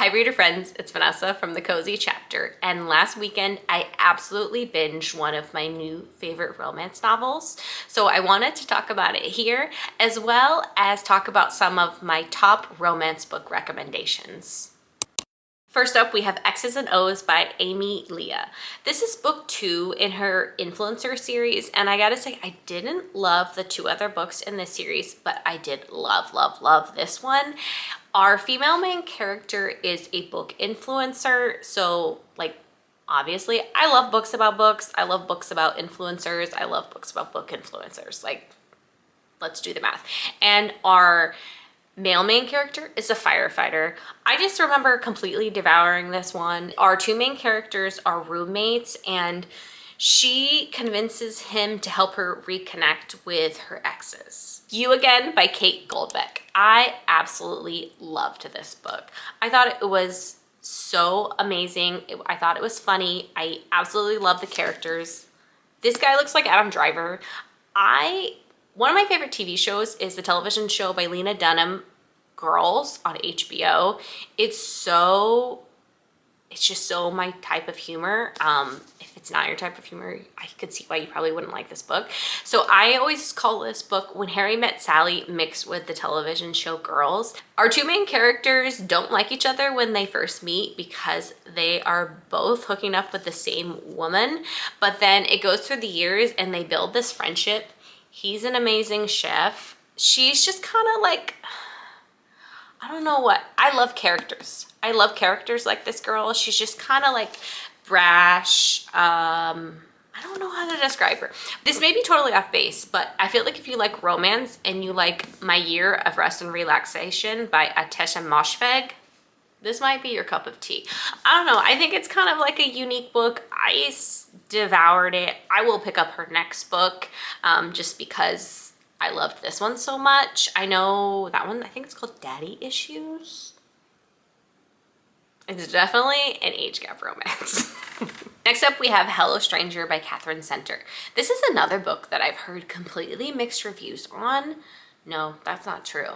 Hi reader friends, it's Vanessa from The Cozy Chapter, and last weekend I absolutely binged one of my new favorite romance novels. So I wanted to talk about it here, as well as talk about some of my top romance book recommendations. First up, we have X's and O's by Amy Leah. This is book 2 in her influencer series, and I gotta say, I didn't love the 2 other books in this series, but I did love this one. Our female main character is a book influencer, so like, obviously, I love books about books. I love books about influencers. I love books about book influencers. Like, let's do the math. And our male main character is a firefighter. I just remember completely devouring this one. Our 2 main characters are roommates, and she convinces him to help her reconnect with her exes. You Again by Kate Goldbeck. I absolutely loved this book. I thought it was so amazing. I thought it was funny. I absolutely love the characters. This guy looks like Adam Driver. One of my favorite TV shows is the television show by Lena Dunham, Girls, on HBO. It's just so my type of humor. If it's not your type of humor, I could see why you probably wouldn't like this book. So I always call this book When Harry Met Sally mixed with the television show Girls. Our 2 main characters don't like each other when they first meet because they are both hooking up with the same woman, but then it goes through the years and they build this friendship. He's an amazing chef. She's just kind of like, I don't know what. I love characters. I love characters like this girl. She's just kind of like brash. I don't know how to describe her. This may be totally off base, but I feel like if you like romance and you like My Year of Rest and Relaxation by Atesha Moshfegh, this might be your cup of tea. I don't know. I think it's kind of like a unique book. I devoured it. I will pick up her next book just because I loved this one so much. I know that one, I think it's called Daddy Issues. It's definitely an age gap romance. Next up, we have Hello Stranger by Catherine Center. This is another book that I've heard completely mixed reviews on. No, that's not true.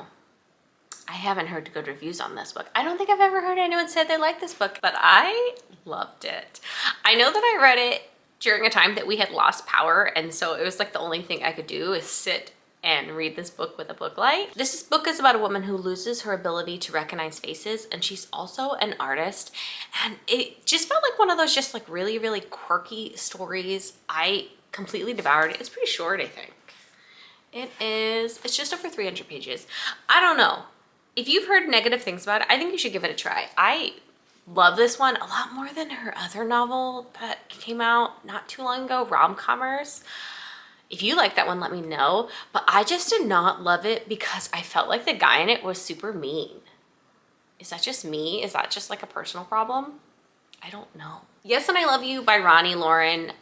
I haven't heard good reviews on this book. I don't think I've ever heard anyone say they liked this book, but I loved it. I know that I read it during a time that we had lost power, and so it was like the only thing I could do is sit and read this book with a book light. This book is about a woman who loses her ability to recognize faces, and she's also an artist, and it just felt like one of those just like really quirky stories. I completely devoured it. It's pretty short, I think. It's just over 300 pages. I don't know. If you've heard negative things about it, I think you should give it a try. I love this one a lot more than her other novel that came out not too long ago, Rom-coms. If you like that one, let me know. But I just did not love it because I felt like the guy in it was super mean. Is that just me? Is that just like a personal problem? I don't know. Yes and I Love You by Ronnie Lauren.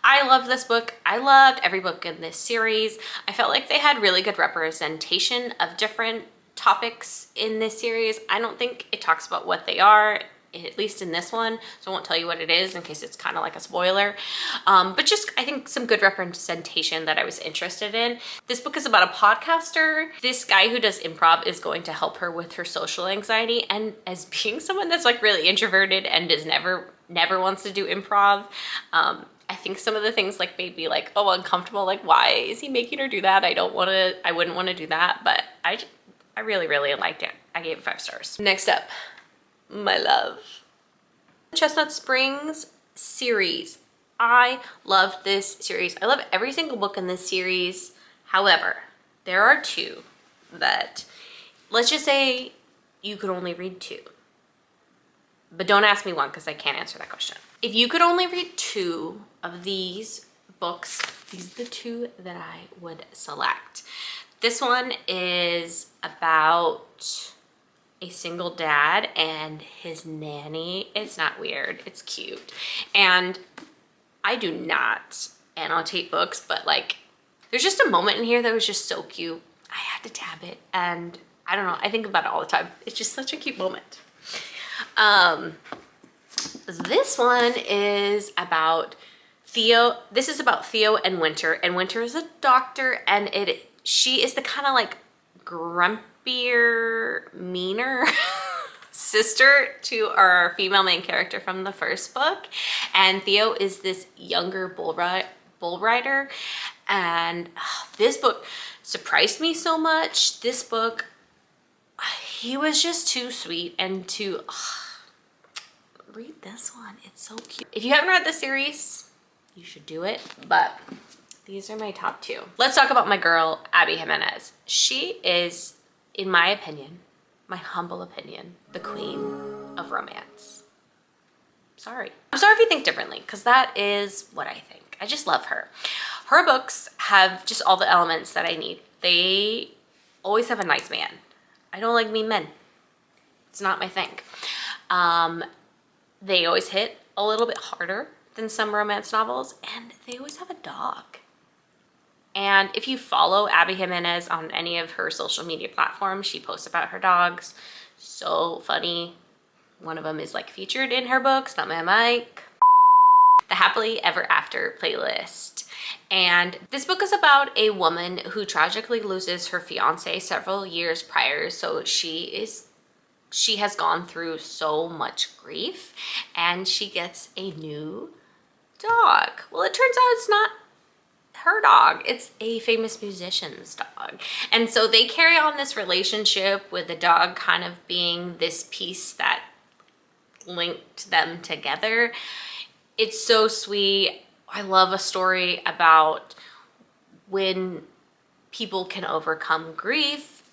I love this book. I loved every book in this series. I felt like they had really good representation of different topics in this series. I don't think it talks about what they are, at least in this one, so I won't tell you what it is in case it's kind of like a spoiler. But just, I think, some good representation that I was interested in. This book is about a podcaster. This guy who does improv is going to help her with her social anxiety, and as being someone that's like really introverted and does never wants to do improv, I think some of the things like made me like, oh, uncomfortable. Like, why is he making her do that? I wouldn't want to do that, but I really liked it. I gave it 5 stars. Next up, my love. Chestnut Springs series. I love this series. I love every single book in this series. However, there are 2 that, let's just say you could only read 2. But don't ask me one because I can't answer that question. If you could only read 2 of these books, these are the 2 that I would select. This one is about a single dad and his nanny. It's not weird, it's cute. And I do not annotate books, but like, there's just a moment in here that was just so cute. I had to tab it, and I don't know, I think about it all the time. It's just such a cute moment. This one is about Theo. This is about Theo and Winter, and Winter is a doctor, and she is the kind of like grumpier, meaner sister to our female main character from the first book. And Theo is this younger bull rider. And this book surprised me so much. This book, he was just too sweet and too... read this one. It's so cute. If you haven't read the series, you should do it. But these are my top two. Let's talk about my girl, Abby Jimenez. She is, in my opinion, my humble opinion, the queen of romance. Sorry. I'm sorry if you think differently, because that is what I think. I just love her. Her books have just all the elements that I need. They always have a nice man. I don't like mean men. It's not my thing. They always hit a little bit harder than some romance novels, and they always have a dog. And if you follow Abby Jimenez on any of her social media platforms, she posts about her dogs. So funny. One of them is like featured in her books, not my mic. The Happily Ever After playlist. And this book is about a woman who tragically loses her fiance several years prior. So she has gone through so much grief, and she gets a new dog. Well, it turns out it's not her dog, it's a famous musician's dog. And so they carry on this relationship with the dog kind of being this piece that linked them together. It's so sweet. I love a story about when people can overcome grief.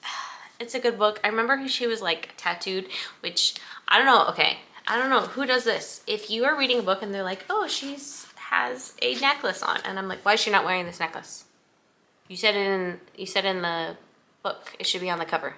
It's a good book. I remember she was like tattooed, which I don't know. Okay, I don't know who does this. If you are reading a book and they're like, oh, has a necklace on, and I'm like, why is she not wearing this necklace? You said in the book it should be on the cover.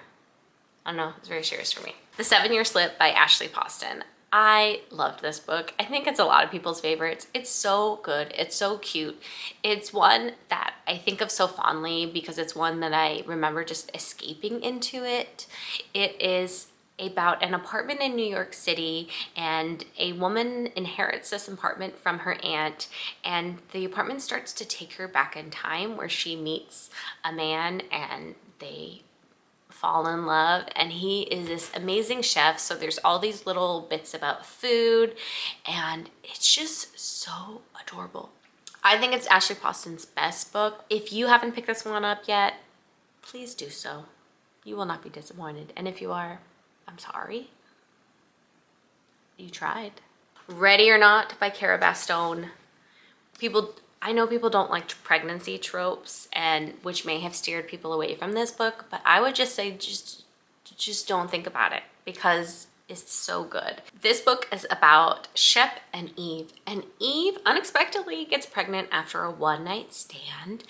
I don't know. It's very serious for me. The 7-Year Slip by Ashley Poston. I loved this book. I think it's a lot of people's favorites. It's so good. It's so cute. It's one that I think of so fondly because it's one that I remember just escaping into it. It is about an apartment in New York City, and a woman inherits this apartment from her aunt, and the apartment starts to take her back in time where she meets a man and they fall in love, and he is this amazing chef. So there's all these little bits about food, and it's just so adorable. I think it's Ashley Poston's best book. If you haven't picked this one up yet, please do so. You will not be disappointed. And if you are, I'm sorry. You tried. Ready or Not by Cara Bastone. I know people don't like pregnancy tropes, and which may have steered people away from this book, but I would just say just don't think about it because it's so good. This book is about Shep and Eve unexpectedly gets pregnant after a one-night stand,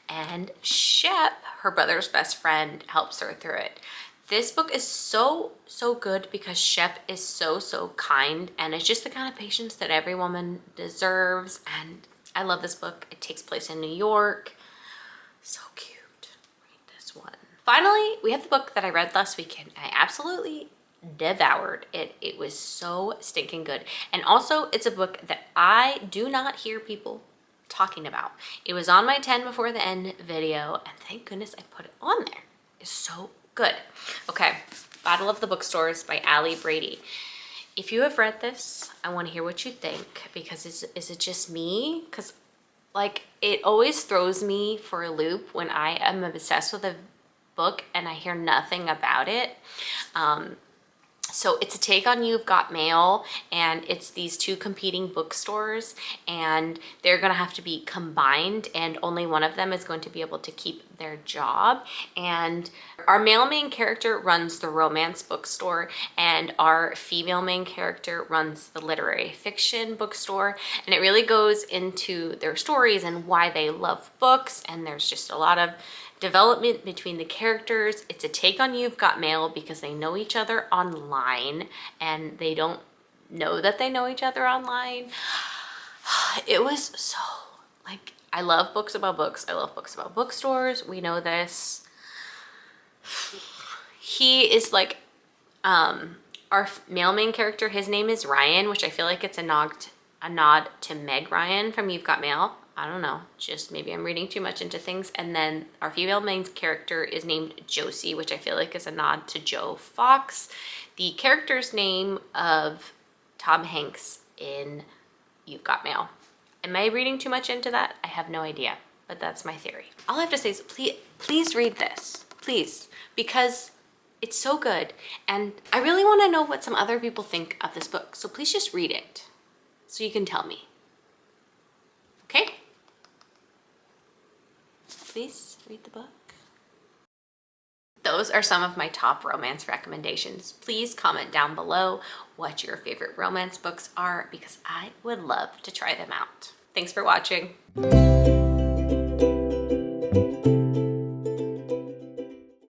and Shep, her brother's best friend, helps her through it. This book is so good because Shep is so kind, and it's just the kind of patience that every woman deserves. And I love this book. It takes place in New York. So cute. Read this one. Finally, we have the book that I read last weekend. I absolutely devoured it. It was so stinking good. And also, it's a book that I do not hear people talking about. It was on my 10 before the end video, and thank goodness I put it on there. It's so good. Okay, Battle of the Bookstores by Allie Brady. If you have read this, I want to hear what you think, because is it just me? Because like it always throws me for a loop when I am obsessed with a book and I hear nothing about it. So it's a take on You've Got Mail, and it's these two competing bookstores, and they're gonna have to be combined, and only one of them is going to be able to keep their job. And our male main character runs the romance bookstore, and our female main character runs the literary fiction bookstore. And it really goes into their stories and why they love books, and there's just a lot of development between the characters. It's a take on You've Got Mail because they know each other online and they don't know that they know each other online. It was so, like, I love books about books. I love books about bookstores. We know this. He is like, our male main character, his name is Ryan, which I feel like it's a nod to Meg Ryan from You've Got Mail. I don't know, just maybe I'm reading too much into things. And then our female main character is named Josie, which I feel like is a nod to Joe Fox, the character's name of Tom Hanks in You've Got Mail. Am I reading too much into that? I have no idea, but that's my theory. All I have to say is please read this, please, because it's so good. And I really want to know what some other people think of this book. So please just read it so you can tell me. Okay? Please read the book. Those are some of my top romance recommendations. Please comment down below what your favorite romance books are because I would love to try them out. Thanks for watching.